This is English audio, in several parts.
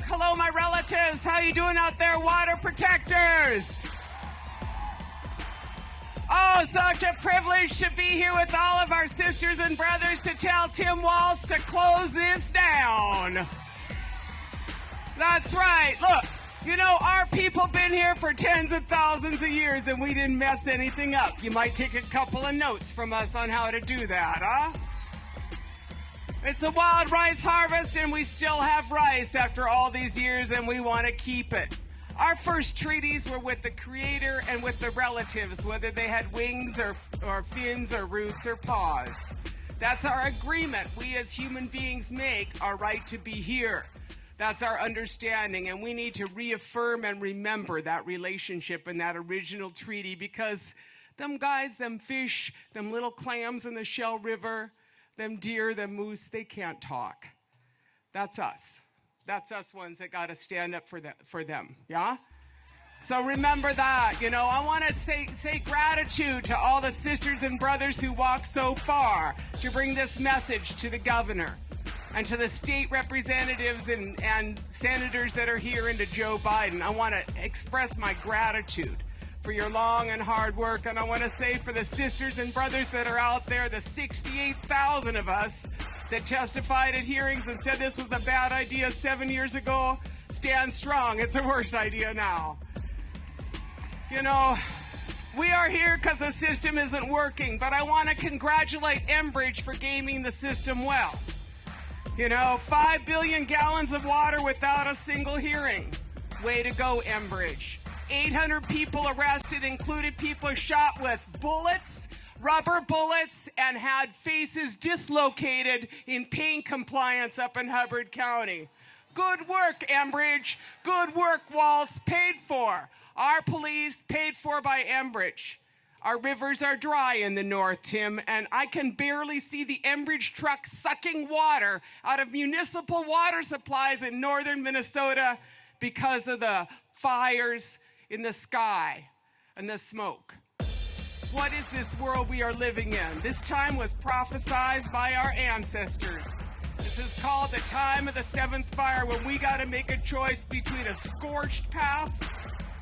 Hello, my relatives. How you doing out there, water protectors? Oh, such a privilege to be here with all of our sisters and brothers to tell Tim Walz to close this down. That's right. Look, you know, our people been here for tens of thousands of years and we didn't mess anything up. You might take a couple of notes from us on how to do that, huh? It's a wild rice harvest and we still have rice after all these years and we want to keep it. Our first treaties were with the Creator and with the relatives, whether they had wings or fins or roots or paws. That's our agreement we as human beings make our right to be here. That's our understanding, and we need to reaffirm and remember that relationship and that original treaty, because them guys, them fish, them little clams in the Shell River, them deer, them moose, they can't talk. That's us. That's us ones that got to stand up for them, yeah? So remember that. You know, I want to say gratitude to all the sisters and brothers who walked so far to bring this message to the governor and to the state representatives and senators that are here, and to Joe Biden. I want to express my gratitude for your long and hard work, and I want to say for the sisters and brothers that are out there, the 68,000 of us that testified at hearings and said this was a bad idea 7 years ago, stand strong. It's a worse idea now. You know, we are here because the system isn't working, but I want to congratulate Enbridge for gaming the system well. You know, 5 billion gallons of water without a single hearing. Way to go, Enbridge. 800 people arrested, included people shot with bullets, rubber bullets, and had faces dislocated in pain compliance up in Hubbard County. Good work, Enbridge. Good work, Walz. Paid for. Our police paid for by Enbridge. Our rivers are dry in the north, Tim, and I can barely see the Enbridge truck sucking water out of municipal water supplies in northern Minnesota because of the fires in the sky and the smoke. What is this world we are living in? This time was prophesied by our ancestors. This is called the time of the seventh fire, when we got to make a choice between a scorched path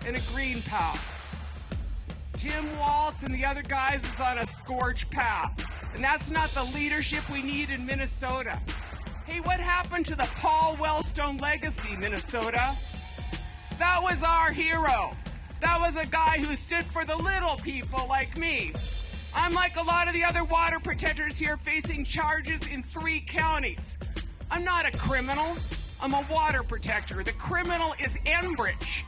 and a green path. Tim Walz and the other guys is on a scorched path, and that's not the leadership we need in Minnesota. Hey, what happened to the Paul Wellstone legacy, Minnesota? That was our hero. That was a guy who stood for the little people like me. I'm like a lot of the other water protectors here, facing charges in 3 counties. I'm not a criminal. I'm a water protector. The criminal is Enbridge.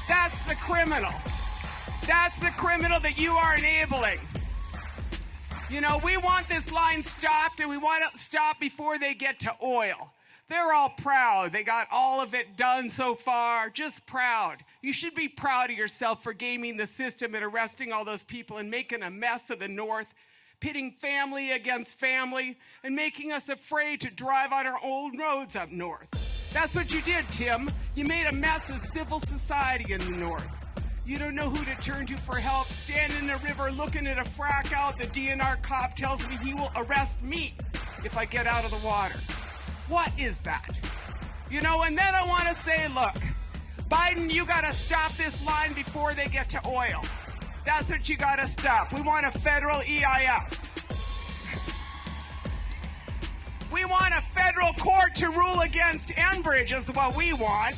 That's the criminal. That's the criminal that you are enabling. You know, we want this line stopped, and we want it stopped before they get to oil. They're all proud. They got all of it done so far. Just proud. You should be proud of yourself for gaming the system and arresting all those people and making a mess of the north, pitting family against family, and making us afraid to drive on our old roads up north. That's what you did, Tim. You made a mess of civil society in the north. You don't know who to turn to for help. Standing in the river looking at a frack out, the DNR cop tells me he will arrest me if I get out of the water. What is that? You know, and then I want to say, look, Biden, you got to stop this line before they get to oil. That's what you got to stop. We want a federal EIS. We want a federal court to rule against Enbridge is what we want.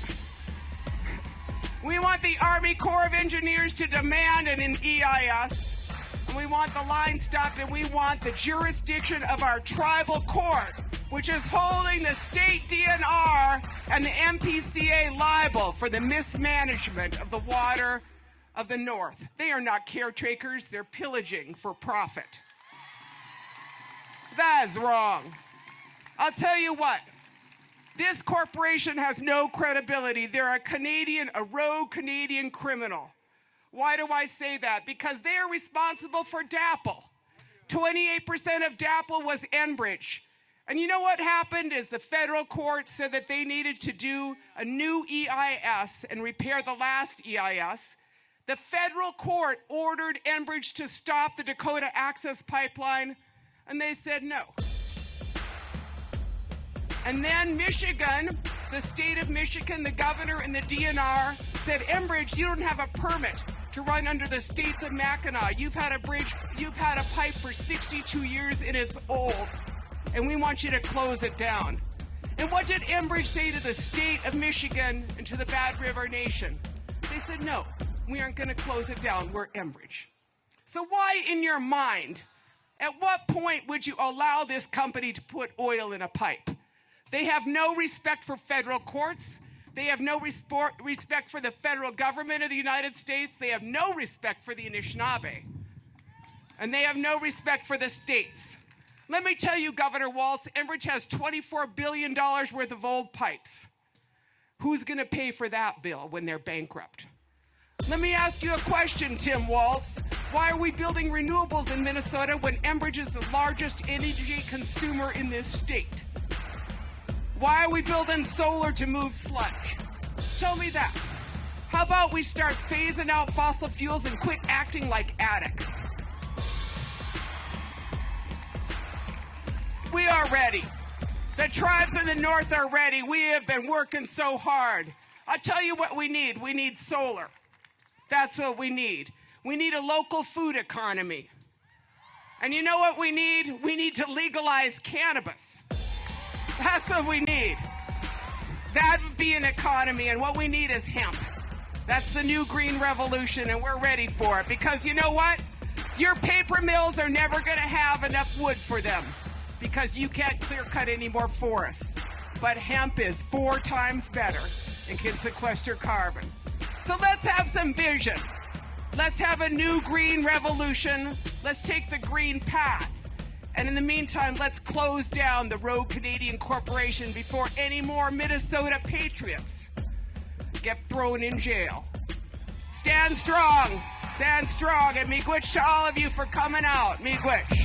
We want the Army Corps of Engineers to demand an EIS. And we want the line stopped, and we want the jurisdiction of our tribal court, which is holding the state DNR and the MPCA liable for the mismanagement of the water of the north. They are not caretakers, they're pillaging for profit. That is wrong. I'll tell you what, this corporation has no credibility. They're a rogue Canadian criminal. Why do I say that? Because they are responsible for DAPL. 28% of DAPL was Enbridge. And you know what happened is the federal court said that they needed to do a new EIS and repair the last EIS. The federal court ordered Enbridge to stop the Dakota Access Pipeline, and they said no. And then Michigan, the state of Michigan, the governor and the DNR said, Enbridge, you don't have a permit to run under the states of Mackinac. You've had a pipe for 62 years and it's old, and we want you to close it down. And what did Enbridge say to the state of Michigan and to the Bad River Nation? They said, no, we aren't going to close it down. We're Enbridge. So why, in your mind, at what point would you allow this company to put oil in a pipe? They have no respect for federal courts. They have no respect for the federal government of the United States. They have no respect for the Anishinaabe. And they have no respect for the states. Let me tell you, Governor Walz, Enbridge has $24 billion worth of old pipes. Who's going to pay for that bill when they're bankrupt? Let me ask you a question, Tim Walz. Why are we building renewables in Minnesota when Enbridge is the largest energy consumer in this state? Why are we building solar to move sludge? Tell me that. How about we start phasing out fossil fuels and quit acting like addicts? We are ready. The tribes in the north are ready. We have been working so hard. I'll tell you what we need. We need solar. That's what we need. We need a local food economy. And you know what we need? We need to legalize cannabis. That's what we need. That would be an economy, and what we need is hemp. That's the new green revolution, and we're ready for it. Because you know what? Your paper mills are never going to have enough wood for them because you can't clear cut any more forests. But hemp is 4 times better and can sequester carbon. So let's have some vision. Let's have a new green revolution. Let's take the green path. And in the meantime, let's close down the Rogue Canadian Corporation before any more Minnesota patriots get thrown in jail. Stand strong, and miigwech to all of you for coming out. Miigwech.